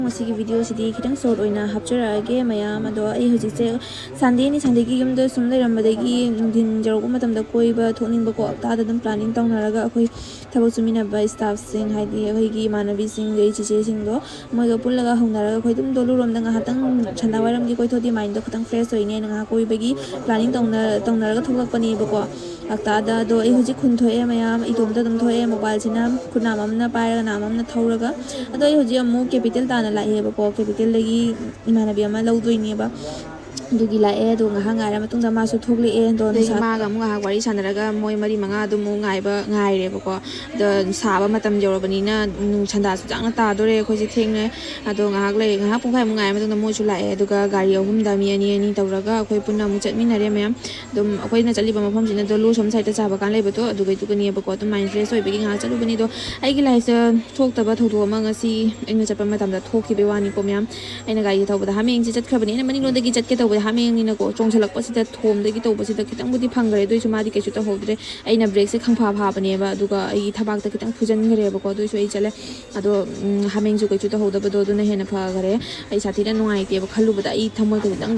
ꯃꯁꯤꯒꯤ ꯚꯤꯗꯤꯑꯣꯁꯤꯗꯤ ꯈꯤꯇꯪ ꯁꯣꯔꯠ ꯑꯣꯏꯅ ꯍꯥꯞꯆꯔꯛꯑꯒꯦ ꯃꯌꯥꯝ ꯑꯗꯣ ꯑꯩ ꯍꯧꯖꯤꯛꯁꯦ ꯁꯟꯗꯦꯒꯤ ꯌꯨꯝꯗ ꯁꯨꯝ ꯂꯩꯔꯝꯕꯗꯒꯤ ꯅꯨꯡꯊꯤꯟ ꯌꯧꯔꯛꯄ ꯃꯇꯝꯗ ꯀꯣꯏꯕ ꯊꯣꯛꯅꯤꯡꯕꯀꯣ ꯍꯞꯇꯥꯗ ꯑꯗꯨꯝ ꯄ꯭ꯂꯥꯅꯤꯡ ꯇꯧꯅꯔꯒ ꯑꯩꯈꯣꯏ ꯊꯕꯛ ꯁꯨꯃꯤꯟꯅꯕ ꯁ꯭ꯇꯥꯐꯁꯤꯡ ꯍꯥꯏꯗꯤ ꯑꯩꯈꯣꯏꯒꯤ ꯏꯃꯥꯟꯅꯕꯤꯁꯤꯡ ꯑꯩ ꯆꯤꯆꯦꯁꯤꯡꯗꯣ ꯃꯣꯏꯒ ꯄꯨꯜꯂꯒ ꯍꯧꯅꯔꯒ ꯑꯩꯈꯣꯏ ꯑꯗꯨꯝ ꯗꯣꯂꯨꯔꯣꯝꯗ ꯉꯥꯏꯍꯥꯛꯇꯪ ꯁꯟꯗꯥꯋꯥꯏꯔꯝꯒꯤ ꯀꯣꯏꯊꯣꯛꯗꯤ ꯃꯥꯏꯟꯗꯣ ꯈꯤꯇꯪ ꯐ꯭ꯔꯦꯁ ꯑꯣꯏꯅꯦꯅ ꯉꯥꯏꯍꯥꯛ ꯀꯣꯏꯕꯒꯤ ꯄ꯭ꯂꯥꯅꯤꯡ ꯇꯧꯅꯔꯒ ꯊꯣꯛꯂꯛꯄꯅꯦꯕꯀꯣ ꯍꯞꯇꯥꯗ ꯑꯗꯣ ꯑꯩ ꯍꯧꯖꯤꯛ ꯈꯨꯟ ꯊꯣꯛꯑꯦ ꯃꯌꯥꯝ ꯏꯇꯣꯝꯇ ꯑꯗꯨꯝ ꯊꯣꯛꯑꯦ ꯃꯣꯕꯥꯏꯜꯁꯤꯅ ꯈꯨꯠꯅꯥꯝ ꯑꯃꯅ ꯄꯥꯏꯔꯒ ꯅꯥꯝ ꯑꯃꯅ ꯊꯧꯔꯒ ꯑꯗꯣ ꯑꯩ ꯍꯧꯖꯤꯛ ꯑꯃꯨꯛ ꯀꯦꯄꯤꯇꯦꯜ ꯇꯥꯅ ꯂꯥꯛꯑꯦꯕꯀꯣ ꯀꯦꯄꯤꯇꯦꯜꯗꯒꯤ ꯏꯃꯥꯟꯅꯕꯤ ꯑꯃ ꯂꯧꯗꯣꯏꯅꯦꯕ ꯑꯗꯨꯒꯤ ꯂꯥꯛꯑꯦ ꯑꯗꯣ ꯉꯥꯏꯍꯥꯛ ꯉꯥꯏꯔ ꯃꯇꯨꯡꯗ ꯃꯥꯁꯨ ꯊꯣꯛꯂꯛꯑꯦ ꯑꯗꯣ ꯃꯥꯒ ꯑꯃꯨꯛ ꯉꯥꯏꯍꯥꯛ ꯋꯥꯔꯤ ꯁꯥꯟꯅꯔꯒ ꯃꯣꯏ 4-5 ꯑꯗꯨꯃꯨꯛ ꯉꯥꯏꯔꯦꯕꯀꯣ ꯑꯗꯣ ꯁꯥꯕ ꯃꯇꯝ ꯌꯧꯔꯕꯅꯤꯅ ꯁꯟꯗꯥꯁꯨ ꯆꯥꯡꯅ ꯇꯥꯗꯣꯔꯦ ꯑꯩꯈꯣꯏꯁꯦ ꯊꯦꯡꯅ ꯑꯗꯣ ꯉꯥꯏꯍꯥꯛ ꯄꯨꯡꯈꯥꯏꯃꯨꯛ ꯉꯥꯏꯔ ꯃꯇꯨꯡꯗ ꯃꯣꯏꯁꯨ ꯂꯥꯛꯑꯦ ꯑꯗꯨꯒ ꯒꯥꯔꯤ 3ꯗ ꯃꯤ ꯑꯅꯤ ꯇꯧꯔꯒ ꯑꯩꯈꯣꯏ ꯄꯨꯟꯅ ꯑꯃꯨꯛ ꯆꯠꯃꯤꯟꯅꯔꯦ ꯃꯌꯥꯝ ꯑꯗꯨꯝ ꯑꯩꯈꯣꯏꯅ ꯆꯠꯂꯤꯕ ꯃꯐꯝꯁꯤꯅ ꯗꯣꯂꯨ ꯁꯣꯝ ꯁꯥꯏꯗꯇ ꯆꯥꯕ ꯀꯥꯟ ꯂꯩꯕꯗꯣ ꯑꯗꯨꯒꯅꯦꯕꯀꯣ ꯑꯗꯨꯝ ꯃꯥꯏꯟ ꯐ꯭ꯔꯦꯁ ꯑꯣꯏꯕꯒꯤ ꯉꯥꯏꯍꯥꯛ ꯆꯠꯂꯨꯕꯅꯤ ꯑꯗꯣ ꯑꯩꯒꯤ ꯂꯥꯏꯐꯇ ꯊꯣꯛꯇꯕ ꯊꯧꯗꯣꯛ ꯑꯃ ꯉꯁꯤ ꯑꯩꯅ ꯆꯠꯄ ꯃꯇꯝꯗ ꯊꯣꯛꯈꯤꯕꯒꯤ ꯋꯥꯅꯤꯀꯣ ꯃꯌꯥꯝ ꯑꯩꯅ ꯒꯥꯔꯤ ꯊꯧꯕꯗ ꯍꯥꯃꯦꯡꯁꯦ ꯆꯠꯈ꯭ꯔꯕꯅꯤ ꯑꯩꯅ ꯃꯅꯤꯡꯂꯣꯝꯗꯒꯤ ꯆꯠꯀꯦ ꯇꯧꯕꯗ ꯍꯥꯃꯦꯡꯅꯤꯅꯀꯣ ꯆꯣꯡꯁꯤꯜꯂꯛꯄꯁꯤꯗ ꯊꯣꯝꯗꯒꯤ ꯇꯧꯕꯁꯤꯗ ꯈꯤꯇꯪꯕꯨꯗꯤ ꯐꯪꯈ꯭ꯔꯦ ꯑꯗꯨꯏꯁꯨ ꯃꯥꯗꯤ ꯀꯩꯁꯨ ꯇꯧꯍꯧꯗ꯭ꯔꯦ ꯑꯩꯅ ꯕ꯭ꯔꯦꯛꯁꯦ ꯈꯪꯐꯥ ꯐꯥꯕꯅꯦꯕ ꯑꯗꯨꯒ ꯑꯩꯒꯤ ꯊꯕꯥꯛꯇ ꯈꯤꯇꯪ ꯐꯨꯖꯟꯈ꯭ꯔꯦꯕꯀꯣ ꯑꯗꯨꯏꯁꯨ ꯑꯩ ꯆꯠꯂꯦ ꯑꯗꯣ ꯍꯥꯃꯦꯡꯁꯨ ꯀꯩꯁꯨ ꯇꯧꯍꯧꯗꯕꯗꯣ ꯑꯗꯨꯅ ꯍꯦꯟꯅ ꯐꯈꯔꯦ ꯑꯩ ꯁꯥꯊꯤꯅ ꯅꯨꯡꯉꯥꯏꯇꯦꯕ ꯈꯜꯂꯨꯕꯗ ꯑꯩ ꯊꯃꯣꯏꯒꯁꯦ ꯗꯪ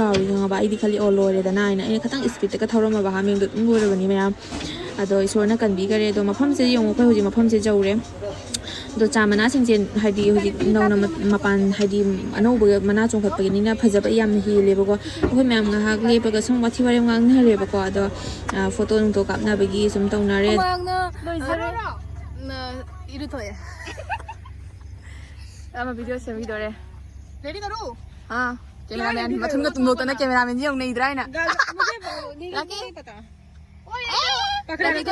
ꯂꯥꯎꯔꯤ ꯈꯪꯉꯕ ꯑꯩꯗꯤ ꯈꯜꯂꯤ ꯑꯣ ꯂꯣꯏꯔꯦꯗꯅ ꯍꯥꯏꯅ ꯑꯩꯅ ꯈꯤꯇꯪ ꯁ꯭ꯄꯤꯗꯇꯒ ꯊꯧꯔꯝꯃꯕ ꯍꯥꯃꯦꯡꯗꯣ ꯑꯗꯨꯝ ꯂꯣꯏꯔꯕꯅꯤ ꯃꯌꯥꯝ ꯑꯗꯣ ꯏꯁꯣꯔꯅ ꯀꯟꯕꯤꯈꯔꯦ ꯑꯗꯣ ꯃꯐꯝꯁꯦ ꯌꯦꯡꯉꯨ ꯑꯩꯈꯣꯏ ꯍꯧꯖꯤꯛ ꯃꯐꯝꯁꯦ ꯌꯧꯔꯦ ꯑꯗꯣ ꯆꯥ ꯃꯅꯥꯁꯤꯡꯁꯦ ꯍꯥꯏꯗꯤ ꯍꯧꯖꯤꯛ ꯅꯧꯅ ꯃꯄꯥꯟ ꯍꯥꯏꯗꯤ ꯑꯅꯧꯕ ꯃꯅꯥ ꯆꯣꯡꯈꯠꯄꯒꯤꯅꯤꯅ ꯐꯖꯕ ꯌꯥꯝꯅ ꯍꯦꯜꯂꯦꯕꯀꯣ ꯑꯩꯈꯣꯏ ꯃꯌꯥꯝ ꯉꯥꯏꯍꯥꯛ ꯂꯦꯞꯄꯒ ꯁꯨꯝ ꯋꯥꯊꯤ ꯋꯥꯔꯦꯝ ꯉꯥꯡꯅꯔꯦꯕꯀꯣ ꯑꯗꯣ ꯐꯣꯇꯣ ꯅꯨꯡꯇꯣ ꯀꯥꯞꯅꯕꯒꯤ ꯁꯨꯝ ꯇꯧꯅꯔꯦ 이르토에. 아마 비디오 세미도래. 레디가루. 아. कैमरामैन मथुन तुम लोग तो ना कैमरामैन जी हम नहीं इधर आए ना लाके ओए पकड़ा को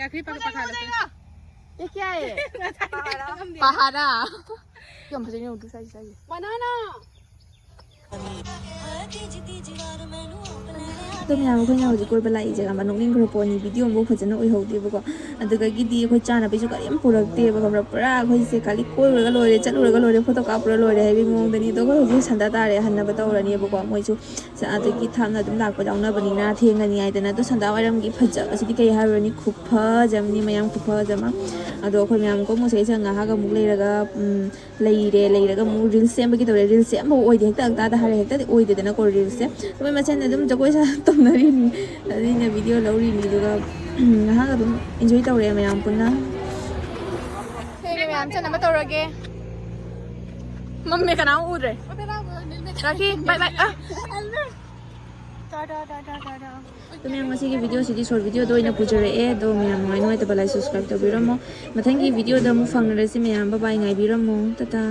आखिरी पकड़ा ये क्या है पहाड़ा क्यों मुझे नहीं उठू सही सही बनाना ꯑꯗꯣ ꯃꯌꯥꯝ ꯑꯩꯈꯣꯏꯅ ꯍꯧꯖꯤꯛ ꯀꯣꯏꯕ ꯂꯥꯛꯏ ꯖꯒꯥ ꯑꯃ ꯅꯣꯛꯅꯤꯡꯈ꯭ꯔ ꯄꯣꯠꯅꯤ ꯚꯤꯗꯤꯑꯣ ꯑꯃꯐꯥꯎ ꯐꯖꯅ ꯑꯣꯏꯍꯧꯗꯦꯕꯀꯣ ꯑꯗꯨꯗꯒꯤꯗꯤ ꯑꯩꯈꯣꯏ ꯆꯥꯅꯕꯩꯁꯨ ꯀꯔꯤꯝ ꯄꯨꯔꯛꯇꯦꯕ ꯈꯪꯕ꯭ꯔꯥ ꯄꯨꯔꯥ ꯑꯩꯈꯣꯏꯁꯦ ꯈꯜꯂꯤ ꯀꯣꯏꯔꯨꯔꯒ ꯂꯣꯏꯔꯦ ꯆꯠꯂꯨꯔꯒ ꯂꯣꯏꯔꯦ ꯐꯣꯇꯣ ꯀꯥꯞꯄꯨꯔ ꯂꯣꯏꯔꯦ ꯍꯥꯏꯕꯒꯤ ꯃꯑꯣꯡꯗꯅꯤ ꯑꯗꯣ ꯑꯩꯈꯣꯏ ꯍꯧꯖꯤꯛ ꯁꯟꯗ ꯇꯥꯔꯦ ꯍꯟꯅꯕ ꯇꯧꯔꯅꯦꯕꯀꯣ ꯃꯣꯏꯁꯨ ꯑꯗꯒꯤ ꯊꯥꯞꯅ ꯑꯗꯨꯝ ꯂꯥꯛꯄ ꯌꯥꯎꯅꯕꯅꯤꯅ ꯊꯦꯡꯉꯅꯤ ꯍꯥꯏꯗꯅ ꯑꯗꯣ ꯁꯟꯗꯥ ꯋꯥꯏꯔꯝꯒꯤ ꯐꯖꯕꯁꯤꯗꯤ ꯀꯩ ꯍꯥꯏꯔꯨꯔꯅꯤ ꯈꯨꯐꯖꯝꯅꯤ ꯃꯌꯥꯝ ꯈꯨꯐꯖꯃ ꯑꯗꯣ ꯑꯩꯈꯣꯏ ꯃꯌꯥꯝ ꯀꯣꯃꯨꯁꯩꯁꯦ ꯉꯥꯏꯍꯥꯛ ꯑꯃꯨꯛ ꯂꯩꯔꯒ ꯂꯩꯔꯒ ꯑꯃꯨꯛ ꯔꯤꯜꯁ ꯁꯦꯝꯕꯒꯤ ꯇꯧꯔꯦ ꯔꯤꯜꯁꯁꯦ ꯑꯃꯐꯥꯎ ꯑꯣꯏꯗꯦ ꯍꯦꯛꯇ ꯑꯪꯇꯥꯗ ꯍꯥꯏꯔꯦ ꯍꯦꯛꯇꯗꯤ ꯑꯣꯏꯗꯦꯗꯅꯀꯣ ꯔꯤꯜꯁꯁꯦ ꯃꯣꯏ ꯃꯁꯦꯟ ꯑꯗꯨꯝ ꯖꯒꯣꯏ ꯇꯧꯅꯔꯤꯅꯤ ꯑꯗꯨꯅ ꯚꯤꯗꯤꯑꯣ ꯂꯧꯔꯤꯅꯤ ꯑꯗꯨꯒ ꯉꯥꯏꯍꯥꯛ ꯑꯗꯨꯝ ꯏꯟꯖꯣꯏ ꯇꯧꯔꯦ ꯃꯌꯥꯝ ꯄꯨꯟꯅ ꯊꯦꯡꯉꯦ ꯃꯌꯥꯝ ꯆꯠꯅꯕ ꯇꯧꯔꯒꯦ मम्मी का नाम उड़ रहे राखी बाय बाय ꯑꯗꯣ ꯃꯌꯥꯝ ꯉꯁꯤꯒꯤ ꯚꯤꯗꯤꯑꯣꯁꯤꯗꯤ ꯁꯣꯔꯠ ꯚꯤꯗꯤꯑꯣꯗ ꯑꯣꯏꯅ ꯄꯨꯖꯔꯛꯑꯦ ꯑꯗꯣ ꯃꯌꯥꯝ ꯅꯨꯡꯉꯥꯏꯇꯕ ꯂꯥꯏꯛ ꯁꯕꯁꯀ꯭ꯔꯥꯏꯕ ꯇꯧꯕꯤꯔꯝꯃꯣ ꯃꯊꯪꯒꯤ ꯚꯤꯗꯤꯑꯣꯗ ꯑꯃꯨꯛ ꯐꯪꯅꯔꯁꯤ ꯃꯌꯥꯝ ꯕꯥꯏ ꯉꯥꯏꯕꯤꯔꯝꯃꯣ ꯇꯥꯇꯥ